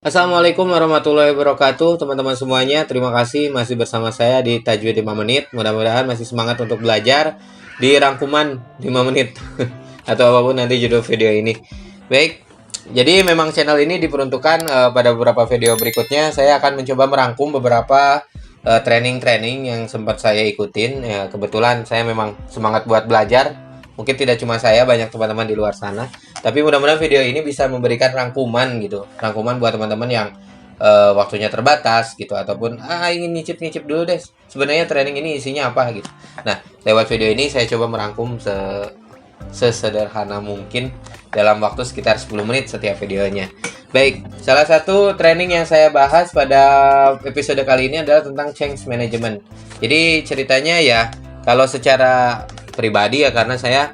Assalamualaikum warahmatullahi wabarakatuh, teman-teman semuanya. Terima kasih masih bersama saya di Tajwid 5 menit. Mudah-mudahan masih semangat untuk belajar di rangkuman 5 menit atau apapun nanti judul video ini. Baik, jadi memang channel ini diperuntukkan pada beberapa video berikutnya. Saya akan mencoba merangkum beberapa training-training yang sempat saya ikutin. Ya, kebetulan saya memang semangat buat belajar. Mungkin tidak cuma saya, banyak teman-teman di luar sana. Tapi mudah-mudahan video ini bisa memberikan rangkuman gitu. Rangkuman buat teman-teman yang waktunya terbatas gitu. Ataupun ingin nyicip-nyicip dulu deh. Sebenarnya training ini isinya apa gitu. Nah, lewat video ini saya coba merangkum sesederhana mungkin dalam waktu sekitar 10 menit setiap videonya. Baik, salah satu training yang saya bahas pada episode kali ini adalah tentang change management. Jadi ceritanya ya, kalau secara pribadi ya, karena saya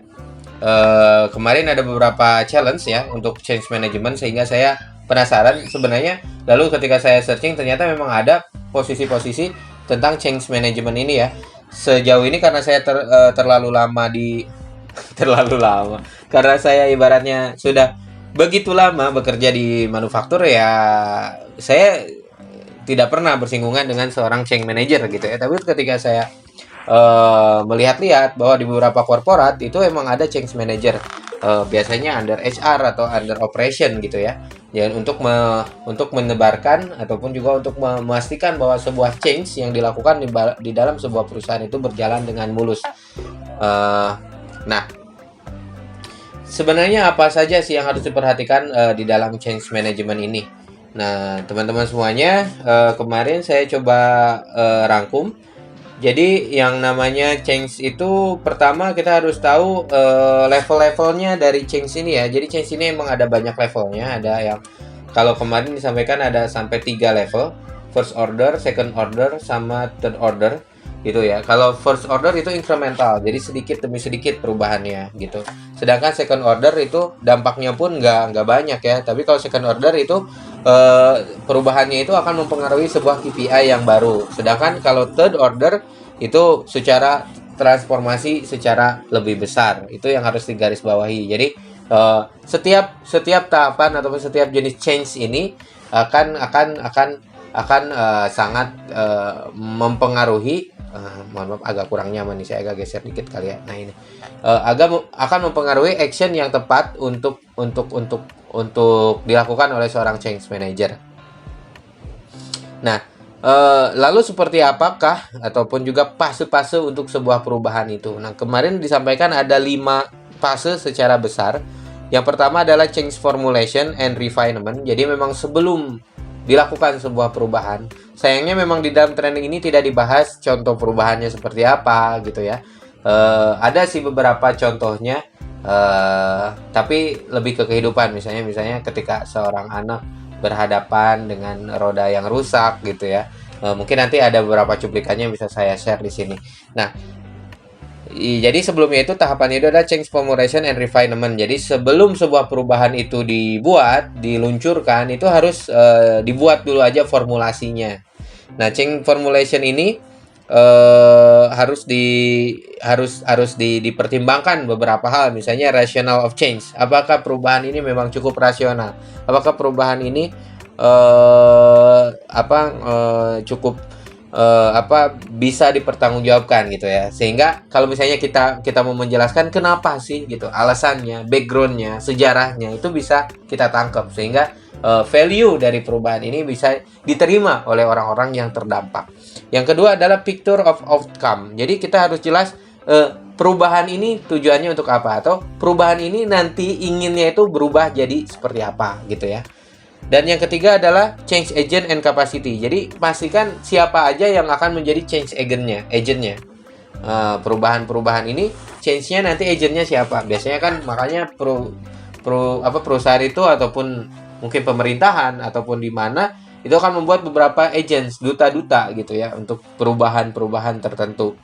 kemarin ada beberapa challenge ya untuk change management, sehingga saya penasaran sebenarnya. Lalu ketika saya searching, ternyata memang ada posisi-posisi tentang change management ini ya. Sejauh ini karena saya terlalu lama di terlalu lama, karena saya ibaratnya sudah begitu lama bekerja di manufaktur ya, saya tidak pernah bersinggungan dengan seorang change manager gitu ya. Tapi ketika saya melihat-lihat bahwa di beberapa korporat itu emang ada change manager, biasanya under HR atau under operation gitu ya. Dan untuk menebarkan ataupun juga untuk memastikan bahwa sebuah change yang dilakukan di dalam sebuah perusahaan itu berjalan dengan mulus. Nah, sebenarnya apa saja sih yang harus diperhatikan di dalam change management ini? Nah, teman-teman semuanya, kemarin saya coba rangkum. Jadi yang namanya change itu, pertama kita harus tahu level-levelnya dari change ini ya. Jadi change ini emang ada banyak levelnya. Ada yang kalau kemarin disampaikan ada sampai 3 level. First order, second order, sama third order gitu ya. Kalau first order itu incremental, jadi sedikit demi sedikit perubahannya gitu. Sedangkan second order itu dampaknya pun nggak banyak ya. Tapi kalau second order itu perubahannya itu akan mempengaruhi sebuah KPI yang baru. Sedangkan kalau third order itu secara transformasi secara lebih besar. Itu yang harus digarisbawahi. Jadi setiap tahapan ataupun setiap jenis change ini akan sangat mempengaruhi, mohon maaf agak kurang nyaman nih, saya agak geser dikit kali ya. Nah ini akan mempengaruhi action yang tepat untuk dilakukan oleh seorang change manager. Nah, lalu seperti apakah ataupun juga fase-fase untuk sebuah perubahan itu? Nah, kemarin disampaikan ada 5 fase secara besar. Yang pertama adalah change formulation and refinement. Jadi memang sebelum dilakukan sebuah perubahan, sayangnya memang di dalam training ini tidak dibahas contoh perubahannya seperti apa gitu ya. Ada sih beberapa contohnya, tapi lebih ke kehidupan. Misalnya ketika seorang anak berhadapan dengan roda yang rusak gitu ya. Mungkin nanti ada beberapa cuplikannya yang bisa saya share di sini. Nah, jadi sebelumnya itu tahapan itu adalah change formulation and refinement. Jadi sebelum sebuah perubahan itu diluncurkan, itu harus dibuat dulu aja formulasinya. Nah, change formulation ini harus dipertimbangkan beberapa hal. Misalnya rational of change. Apakah perubahan ini memang cukup rasional? Apakah perubahan ini cukup bisa dipertanggungjawabkan gitu ya. Sehingga kalau misalnya kita mau menjelaskan kenapa sih gitu, alasannya, backgroundnya, sejarahnya, itu bisa kita tangkap sehingga value dari perubahan ini bisa diterima oleh orang-orang yang terdampak. Yang kedua adalah picture of outcome. Jadi kita harus jelas perubahan ini tujuannya untuk apa, atau perubahan ini nanti inginnya itu berubah jadi seperti apa gitu ya. Dan yang ketiga adalah change agent and capacity. Jadi pastikan siapa aja yang akan menjadi change agentnya. Perubahan-perubahan ini change-nya nanti agentnya siapa? Biasanya kan makanya perusahaan itu ataupun mungkin pemerintahan ataupun di mana itu akan membuat beberapa agents, duta-duta gitu ya, untuk perubahan-perubahan tertentu.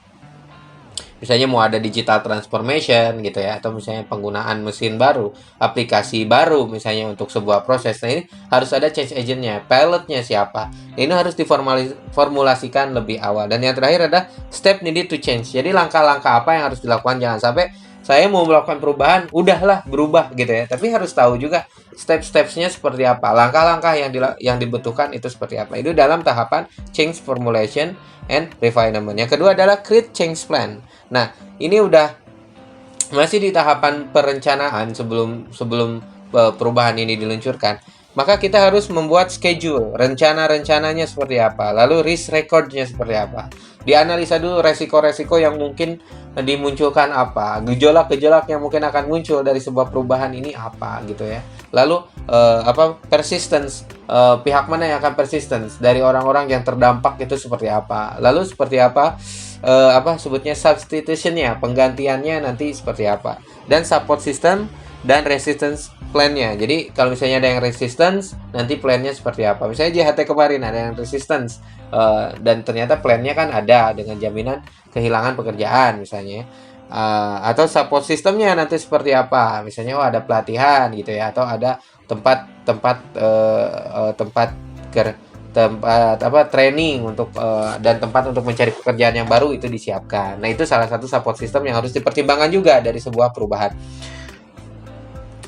Misalnya mau ada digital transformation gitu ya, atau misalnya penggunaan mesin baru, aplikasi baru misalnya untuk sebuah proses. Nah ini harus ada change agentnya, pilotnya siapa. Nah, ini harus diformulasikan lebih awal. Dan yang terakhir ada step needed to change. Jadi langkah-langkah apa yang harus dilakukan, jangan sampai saya mau melakukan perubahan, udahlah berubah gitu ya. Tapi harus tahu juga step-stepsnya seperti apa, langkah-langkah yang dibutuhkan itu seperti apa. Itu dalam tahapan change formulation and refinement. Yang kedua adalah create change plan. Nah, ini udah masih di tahapan perencanaan sebelum perubahan ini diluncurkan. Maka kita harus membuat schedule, rencananya seperti apa, lalu risk recordnya seperti apa. Dianalisa dulu resiko-resiko yang mungkin dimunculkan apa, gejolak-gejolak yang mungkin akan muncul dari sebuah perubahan ini apa gitu ya. Lalu persistence, pihak mana yang akan persistence dari orang-orang yang terdampak itu seperti apa. Lalu seperti apa sebutnya substitutionnya, penggantiannya nanti seperti apa, dan support system dan resistance plan-nya. Jadi kalau misalnya ada yang resistance, nanti plan-nya seperti apa. Misalnya JHT kemarin ada yang resistance, dan ternyata plan-nya kan ada dengan jaminan kehilangan pekerjaan misalnya. Atau support sistemnya nanti seperti apa. Misalnya ada pelatihan gitu ya, atau ada tempat training untuk dan tempat untuk mencari pekerjaan yang baru itu disiapkan. Nah, itu salah satu support system yang harus dipertimbangkan juga dari sebuah perubahan.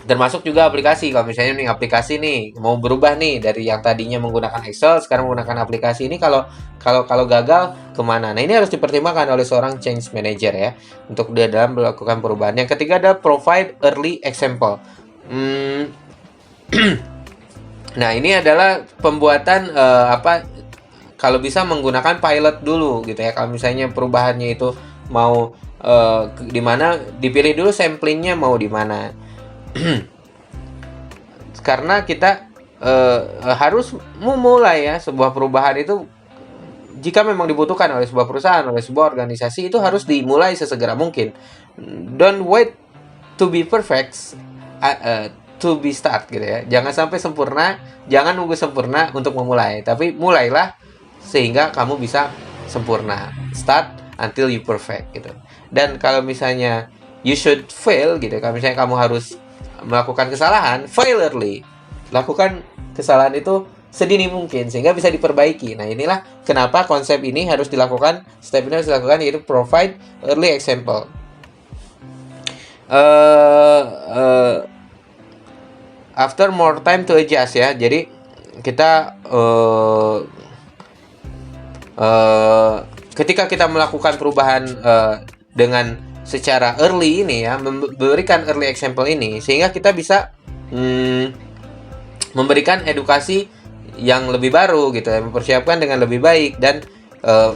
Termasuk juga aplikasi. Kalau misalnya nih aplikasi nih mau berubah nih dari yang tadinya menggunakan Excel sekarang menggunakan aplikasi ini, kalau gagal kemana? Nah, ini harus dipertimbangkan oleh seorang change manager ya untuk dia dalam melakukan perubahan. Yang ketiga ada provide early example. Nah, ini adalah pembuatan kalau bisa menggunakan pilot dulu gitu ya. Kalau misalnya perubahannya itu mau di mana, dipilih dulu samplingnya mau di mana. Karena kita harus memulai ya sebuah perubahan itu, jika memang dibutuhkan oleh sebuah perusahaan, oleh sebuah organisasi, itu harus dimulai sesegera mungkin. Don't wait to be perfect to be start gitu ya. Jangan sampai sempurna, jangan nunggu sempurna untuk memulai, tapi mulailah sehingga kamu bisa sempurna. Start until you perfect gitu. Dan kalau misalnya you should fail gitu, kalau misalnya kamu harus melakukan kesalahan, fail early. Lakukan kesalahan itu sedini mungkin sehingga bisa diperbaiki. Nah, inilah kenapa konsep ini harus dilakukan, step ini harus dilakukan, yaitu provide early example. After more time to adjust ya. Jadi kita ketika kita melakukan perubahan dengan secara early ini ya, memberikan early example ini, sehingga kita bisa memberikan edukasi yang lebih baru gitu ya, mempersiapkan dengan lebih baik, dan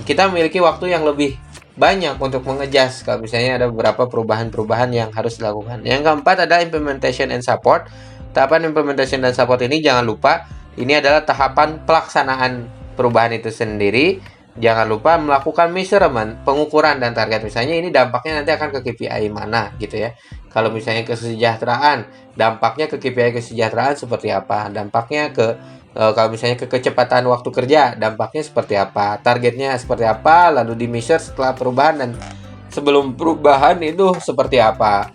kita memiliki waktu yang lebih banyak untuk mengejas kalau misalnya ada beberapa perubahan-perubahan yang harus dilakukan. Yang keempat ada implementation and support. Tahapan implementation dan support ini jangan lupa, ini adalah tahapan pelaksanaan perubahan itu sendiri. Jangan lupa melakukan measurement, pengukuran dan target. Misalnya ini dampaknya nanti akan ke KPI mana gitu ya. Kalau misalnya kesejahteraan, dampaknya ke KPI kesejahteraan seperti apa? Dampaknya ke kalau misalnya ke kecepatan waktu kerja, dampaknya seperti apa? Targetnya seperti apa? Lalu di measure setelah perubahan dan sebelum perubahan itu seperti apa?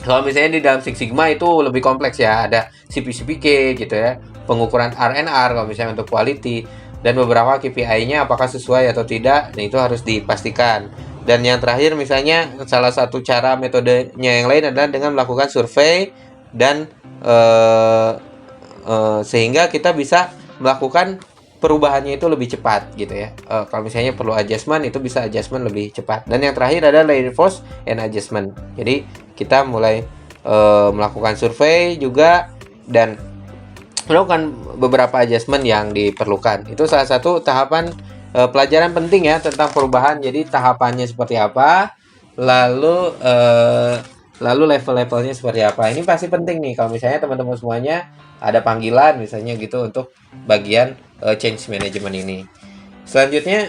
Kalau misalnya di dalam Six Sigma itu lebih kompleks ya, ada CP/CPK gitu ya, pengukuran R&R kalau misalnya untuk quality, dan beberapa KPI-nya apakah sesuai atau tidak, nah itu harus dipastikan. Dan yang terakhir misalnya salah satu cara metodenya yang lain adalah dengan melakukan survei dan sehingga kita bisa melakukan perubahannya itu lebih cepat gitu ya. Kalau misalnya perlu adjustment, itu bisa adjustment lebih cepat. Dan yang terakhir adalah reinforce and adjustment. Jadi kita mulai melakukan survei juga dan melakukan beberapa adjustment yang diperlukan. Itu salah satu tahapan pelajaran penting ya tentang perubahan. Jadi tahapannya seperti apa, lalu level-levelnya seperti apa. Ini pasti penting nih kalau misalnya teman-teman semuanya ada panggilan misalnya gitu untuk bagian change management ini. Selanjutnya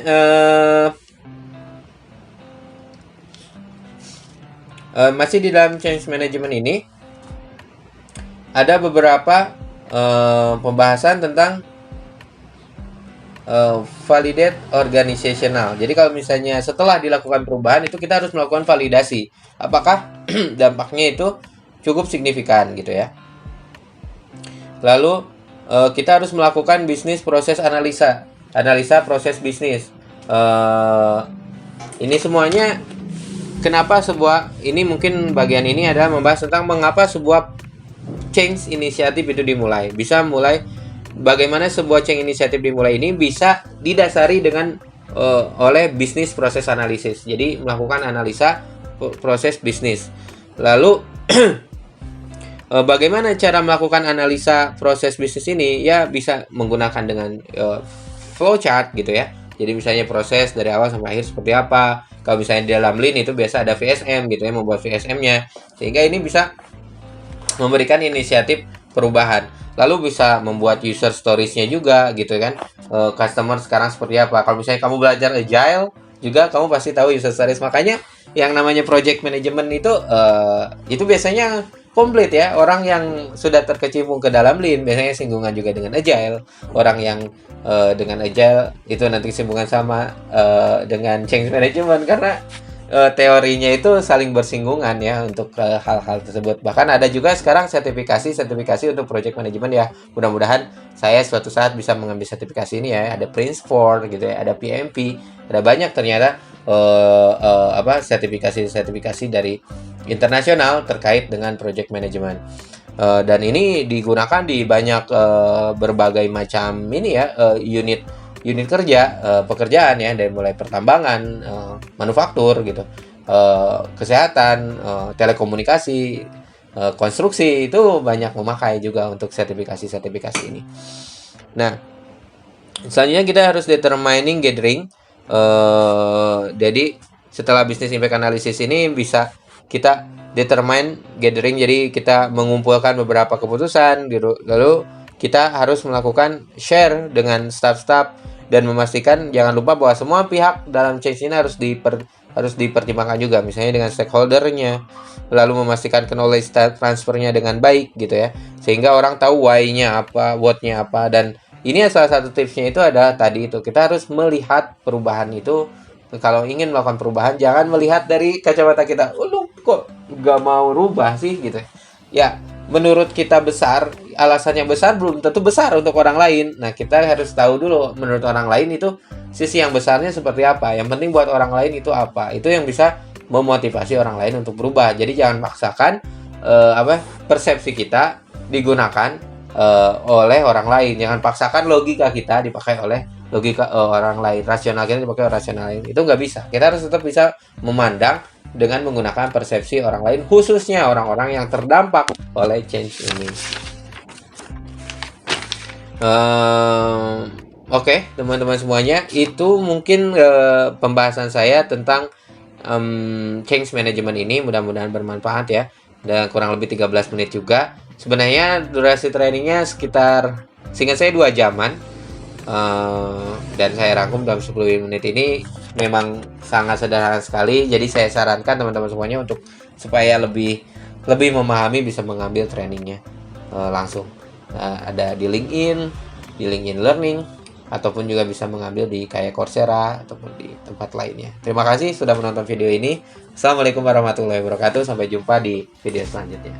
masih di dalam change management ini ada beberapa pembahasan tentang validate organizational. Jadi kalau misalnya setelah dilakukan perubahan itu kita harus melakukan validasi. Apakah dampaknya itu cukup signifikan gitu ya. Lalu kita harus melakukan bisnis proses analisa proses bisnis. Ini semuanya kenapa ini mungkin bagian ini adalah membahas tentang mengapa sebuah change inisiatif itu dimulai. Bisa mulai bagaimana sebuah change inisiatif dimulai ini bisa didasari dengan oleh bisnis proses analisis. Jadi melakukan analisa proses bisnis. Lalu bagaimana cara melakukan analisa proses bisnis ini? Ya bisa menggunakan dengan flowchart gitu ya. Jadi misalnya proses dari awal sampai akhir seperti apa. Kalau misalnya di dalam Lean itu biasa ada VSM gitu ya, membuat VSM-nya. Sehingga ini bisa memberikan inisiatif perubahan. Lalu bisa membuat user stories-nya juga gitu kan. Customer sekarang seperti apa. Kalau misalnya kamu belajar agile juga kamu pasti tahu user stories. Makanya yang namanya project management itu biasanya komplit ya. Orang yang sudah terkecimpung ke dalam Lean biasanya singgungan juga dengan agile. Orang yang dengan agile itu nanti singgungan sama dengan change management karena teorinya itu saling bersinggungan ya untuk hal-hal tersebut. Bahkan ada juga sekarang sertifikasi untuk project management ya. Mudah-mudahan saya suatu saat bisa mengambil sertifikasi ini ya. Ada Prince4 gitu ya, ada PMP, ada banyak ternyata sertifikasi dari internasional terkait dengan project management. Dan ini digunakan di banyak berbagai macam ini ya unit kerja, pekerjaan ya, dari mulai pertambangan, manufaktur gitu, kesehatan, telekomunikasi, konstruksi itu banyak memakai juga untuk sertifikasi ini. Nah, selanjutnya kita harus determining gathering. Jadi setelah business impact analysis ini bisa kita determine gathering, jadi kita mengumpulkan beberapa keputusan, lalu kita harus melakukan share dengan staff-staff dan memastikan jangan lupa bahwa semua pihak dalam change ini harus dipertimbangkan juga, misalnya dengan stakeholdernya, lalu memastikan knowledge transfernya dengan baik gitu ya, sehingga orang tahu why-nya apa, what-nya apa. Dan ini salah satu tipsnya itu adalah tadi itu kita harus melihat perubahan itu. Kalau ingin melakukan perubahan jangan melihat dari kacamata kita, lu kok gak mau rubah sih gitu ya. Menurut kita besar, alasan yang besar belum tentu besar untuk orang lain. Nah, kita harus tahu dulu menurut orang lain itu sisi yang besarnya seperti apa. Yang penting buat orang lain itu apa. Itu yang bisa memotivasi orang lain untuk berubah. Jadi jangan paksakan persepsi kita digunakan oleh orang lain. Jangan paksakan logika kita dipakai oleh logika orang lain, rasional kita dipakai rasional lain. Itu nggak bisa. Kita harus tetap bisa memandang dengan menggunakan persepsi orang lain, khususnya orang-orang yang terdampak oleh change ini. Oke, teman-teman semuanya, itu mungkin pembahasan saya tentang change management ini. Mudah-mudahan bermanfaat ya. Dan kurang lebih 13 menit juga. Sebenarnya durasi trainingnya sekitar, seingat saya 2 jaman. Dan saya rangkum dalam 10 menit ini. Memang sangat sederhana sekali. Jadi saya sarankan teman-teman semuanya untuk supaya lebih memahami bisa mengambil trainingnya langsung. Ada di LinkedIn Learning, ataupun juga bisa mengambil di kayak Coursera ataupun di tempat lainnya. Terima kasih sudah menonton video ini. Assalamualaikum warahmatullahi wabarakatuh. Sampai jumpa di video selanjutnya.